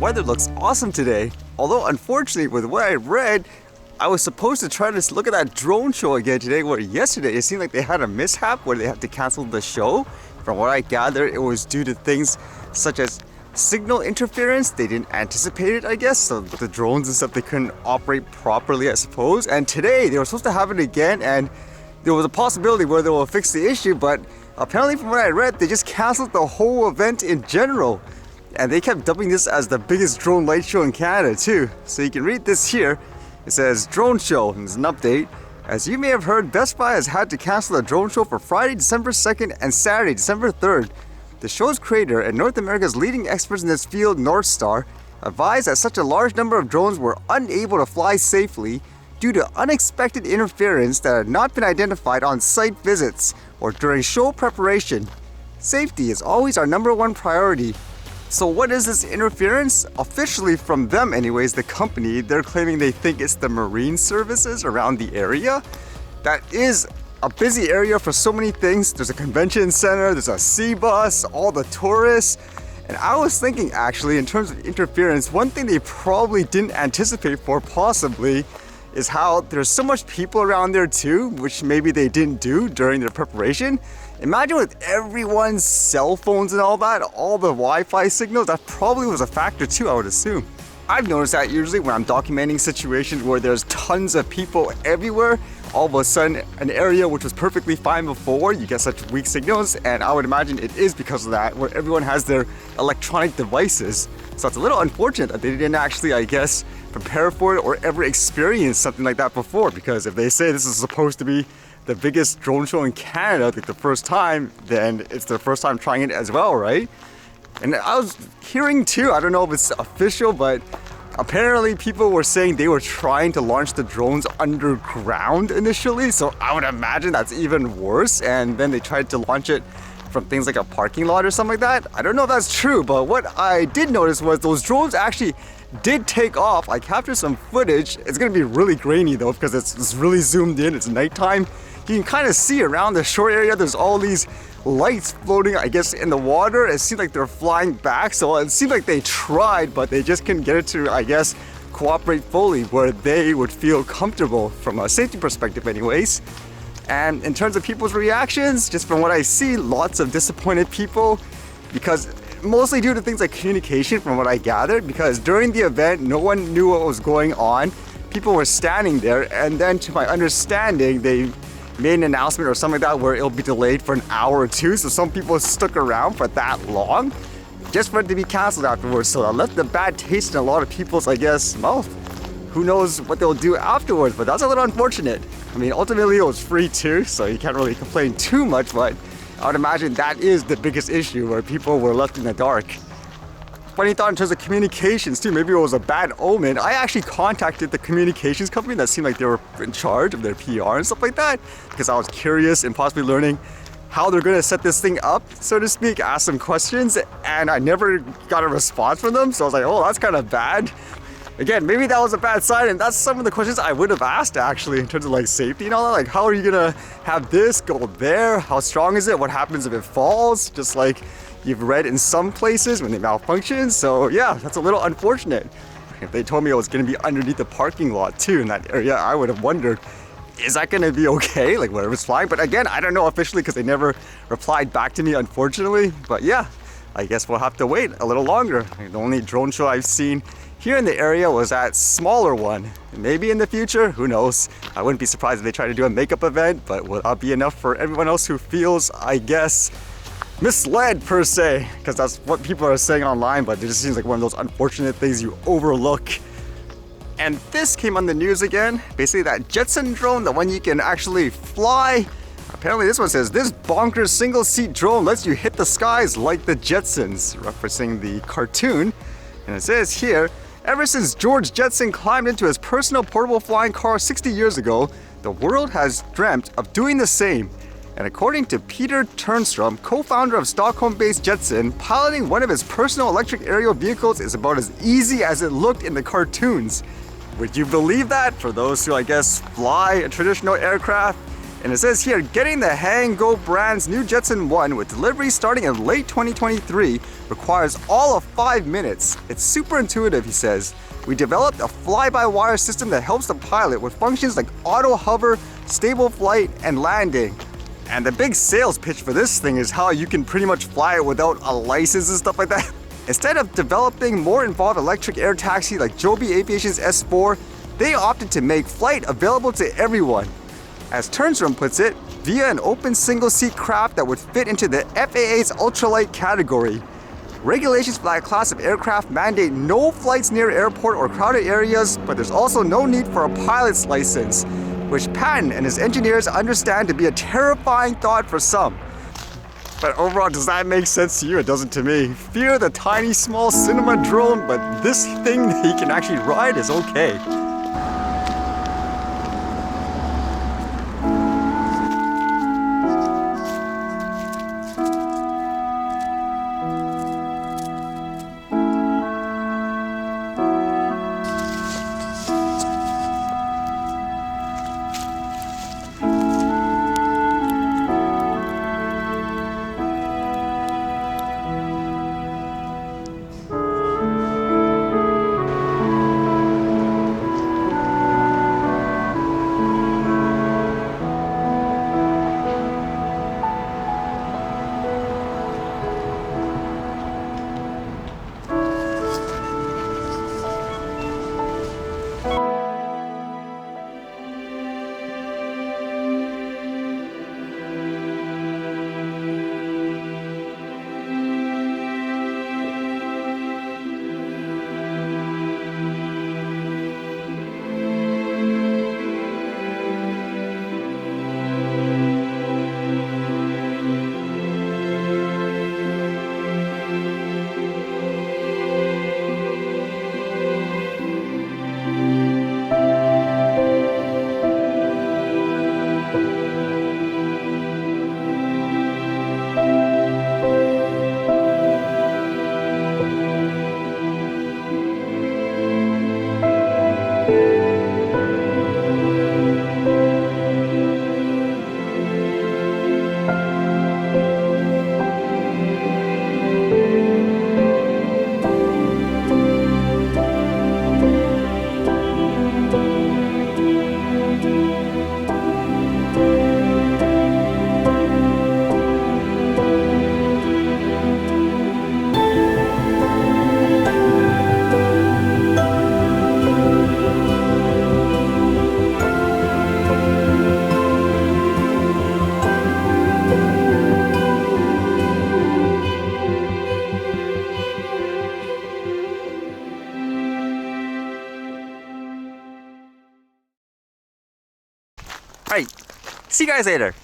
weather looks awesome today. Although unfortunately with what I read, I was supposed to try to look at that drone show again today, where yesterday it seemed like they had a mishap where they had to cancel the show. From what I gathered, it was due to things such as signal interference. They didn't anticipate it, I guess, so the drones and stuff, they couldn't operate properly, I suppose. And today they were supposed to have it again, and there was a possibility where they will fix the issue, but apparently from what I read, they just canceled the whole event in general. And they kept dubbing this as the biggest drone light show in Canada too. So you can read this here. It says drone show, and there's an update. As you may have heard, Best Buy has had to cancel the drone show for Friday, December 2nd and Saturday, December 3rd. The show's creator and North America's leading experts in this field, North Star, advised that such a large number of drones were unable to fly safely due to unexpected interference that had not been identified on site visits or during show preparation. Safety is always our #1 priority. So what is this interference? Officially from them anyways, the company, they're claiming they think it's the marine services around the area. That is a busy area for so many things. There's a convention center, there's a sea bus, all the tourists. And I was thinking actually, in terms of interference, one thing they probably didn't anticipate for possibly is how there's so much people around there too, which maybe they didn't do during their preparation. Imagine with everyone's cell phones and all that, all the Wi-Fi signals, that probably was a factor too, I would assume. I've noticed that usually when I'm documenting situations where there's tons of people everywhere, all of a sudden an area which was perfectly fine before, you get such weak signals, and I would imagine it is because of that, where everyone has their electronic devices. So it's a little unfortunate that they didn't actually, I guess, prepare for it or ever experience something like that before, because if they say this is supposed to be the biggest drone show in Canada, like the first time, then it's their first time trying it as well, right? And I was hearing too, I don't know if it's official, but apparently people were saying they were trying to launch the drones underground initially, so I would imagine that's even worse. And then they tried to launch it from things like a parking lot or something like that. I don't know if that's true, but what I did notice was those drones actually did take off. I captured some footage. It's gonna be really grainy though, because it's really zoomed in, it's nighttime. You can kind of see around the shore area, there's all these lights floating, I guess, in the water. It seems like they're flying back, so it seemed like they tried, but they just couldn't get it to, I guess, cooperate fully where they would feel comfortable from a safety perspective anyways. And in terms of people's reactions, just from what I see, lots of disappointed people, because mostly due to things like communication from what I gathered, because during the event, no one knew what was going on. People were standing there, and then to my understanding, they made an announcement or something like that where it'll be delayed for an hour or two, so some people stuck around for that long just for it to be canceled afterwards. So that left a bad taste in a lot of people's, I guess, mouth. Who knows what they'll do afterwards, but that's a little unfortunate. I mean, ultimately it was free too, so you can't really complain too much, but I would imagine that is the biggest issue, where people were left in the dark. Funny thought in terms of communications too, maybe it was a bad omen. I actually contacted the communications company that seemed like they were in charge of their PR and stuff like that, because I was curious and possibly learning how they're gonna set this thing up, so to speak, ask some questions, and I never got a response from them, so I was like, oh, that's kind of bad. Again, maybe that was a bad sign, and that's some of the questions I would have asked actually in terms of like safety and all that. Like, how are you gonna have this go there? How strong is it? What happens if it falls? Just like you've read in some places when they malfunction. So yeah, that's a little unfortunate. If they told me it was gonna be underneath the parking lot too in that area, I would have wondered, is that gonna be okay? Like whatever's flying. But again, I don't know officially because they never replied back to me, unfortunately. But yeah, I guess we'll have to wait a little longer. The only drone show I've seen here in the area was that smaller one. Maybe in the future, who knows? I wouldn't be surprised if they try to do a makeup event, but will that be enough for everyone else who feels, I guess, misled per se? Because that's what people are saying online, but it just seems like one of those unfortunate things you overlook. And this came on the news again. Basically that Jetson drone, the one you can actually fly. Apparently this one says, this bonkers single seat drone lets you hit the skies like the Jetsons, referencing the cartoon. And it says here, ever since George Jetson climbed into his personal portable flying car 60 years ago, the world has dreamt of doing the same. And according to Peter Turnstrom, co-founder of Stockholm-based Jetson, piloting one of his personal electric aerial vehicles is about as easy as it looked in the cartoons. Would you believe that? For those who, I guess, fly a traditional aircraft, And it says here, getting the Hang Go brand's new Jetson 1 with delivery starting in late 2023 requires all of 5 minutes. It's super intuitive, he says. We developed a fly-by-wire system that helps the pilot with functions like auto hover, stable flight, and landing. And the big sales pitch for this thing is how you can pretty much fly it without a license and stuff like that. Instead of developing more involved electric air taxi like Joby Aviation's S4, they opted to make flight available to everyone. As Turnstrom puts it, via an open single-seat craft that would fit into the FAA's ultralight category. Regulations for that class of aircraft mandate no flights near airport or crowded areas, but there's also no need for a pilot's license, which Patton and his engineers understand to be a terrifying thought for some. But overall, does that make sense to you? It doesn't to me. Fear the tiny, small cinema drone, but this thing that he can actually ride is okay. Alright, see you guys later.